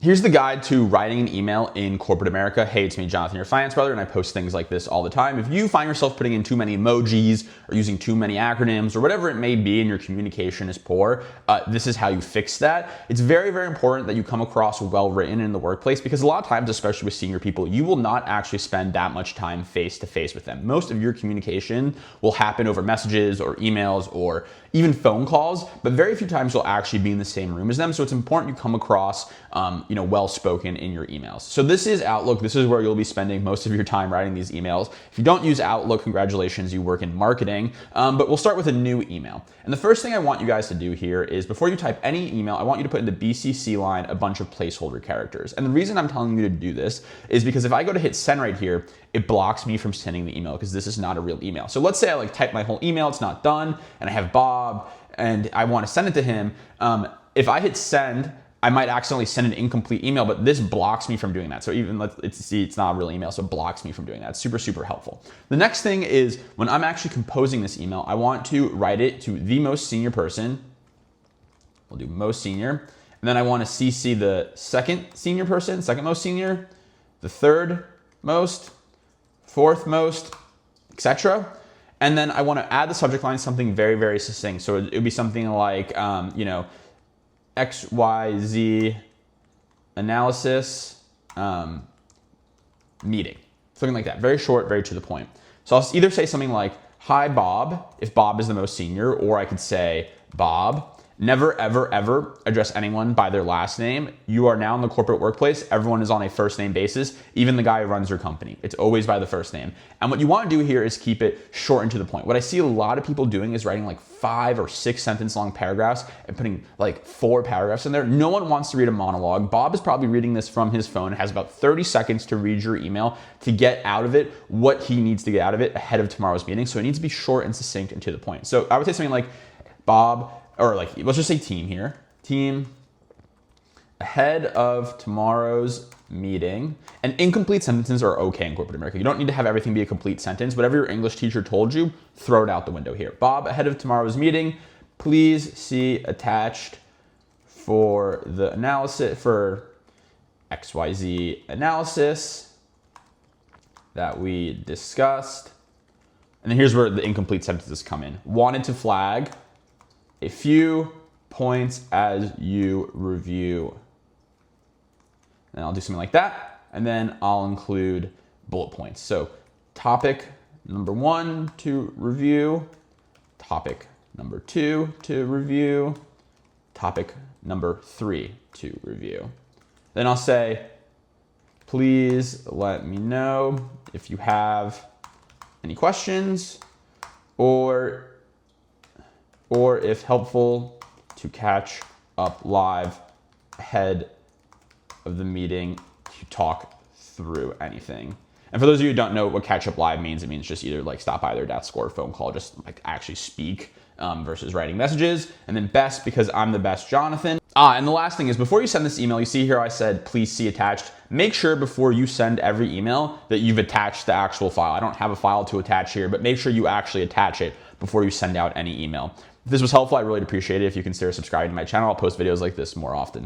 Here's the guide to writing an email in corporate America. Hey, it's me, Jonathan, your finance brother, and I post things like this all the time. If you find yourself putting in too many emojis or using too many acronyms or whatever it may be and your communication is poor, this is how you fix that. It's very, very important that you come across well-written in the workplace because a lot of times, especially with senior people, you will not actually spend that much time face-to-face with them. Most of your communication will happen over messages or emails or even phone calls, but very few times you'll actually be in the same room as them. So it's important you come across well-spoken in your emails. So this is Outlook. This is where you'll be spending most of your time writing these emails. If you don't use Outlook, congratulations, you work in marketing. But we'll start with a new email. And the first thing I want you guys to do here is before you type any email, I want you to put in the BCC line a bunch of placeholder characters. And the reason I'm telling you to do this is because if I go to hit send right here, it blocks me from sending the email because this is not a real email. So let's say I type my whole email, it's not done, and I have Bob, and I want to send it to him. If I hit send, I might accidentally send an incomplete email, but this blocks me from doing that. So even it's not a real email, so it blocks me from doing that. It's super, super helpful. The next thing is when I'm actually composing this email, I want to write it to the most senior person. We'll do most senior. And then I want to CC the second senior person, second most senior, the third most, fourth most, etc. And then I want to add the subject line something very, very succinct. So it would be something like, XYZ analysis meeting. Something like that. Very short, very to the point. So I'll either say something like, hi, Bob, if Bob is the most senior, or I could say, Bob, never, ever, ever address anyone by their last name. You are now in the corporate workplace. Everyone is on a first name basis, even the guy who runs your company. It's always by the first name. And what you want to do here is keep it short and to the point. What I see a lot of people doing is writing 5 or 6 sentence long paragraphs and putting 4 paragraphs in there. No one wants to read a monologue. Bob is probably reading this from his phone. It has about 30 seconds to read your email to get out of it what he needs to get out of it ahead of tomorrow's meeting. So it needs to be short and succinct and to the point. So I would say something like, Bob, or let's just say team here. Team, ahead of tomorrow's meeting. And incomplete sentences are okay in corporate America. You don't need to have everything be a complete sentence. Whatever your English teacher told you, throw it out the window here. Bob, ahead of tomorrow's meeting, please see attached for the analysis, for XYZ analysis that we discussed. And then here's where the incomplete sentences come in. Wanted to flag a few points as you review. And I'll do something like that. And then I'll include bullet points. So topic number 1 to review, topic number 2 to review, topic number 3 to review. Then I'll say, please let me know if you have any questions or if helpful to catch up live ahead of the meeting to talk through anything. And for those of you who don't know what catch up live means, it means just either stop by their desk or a phone call, just actually speak versus writing messages. And then best, because I'm the best, Jonathan. And the last thing is before you send this email, you see here I said, please see attached. Make sure before you send every email that you've attached the actual file. I don't have a file to attach here, but make sure you actually attach it before you send out any email. If this was helpful, I really appreciate it if you consider subscribing to my channel. I'll post videos like this more often.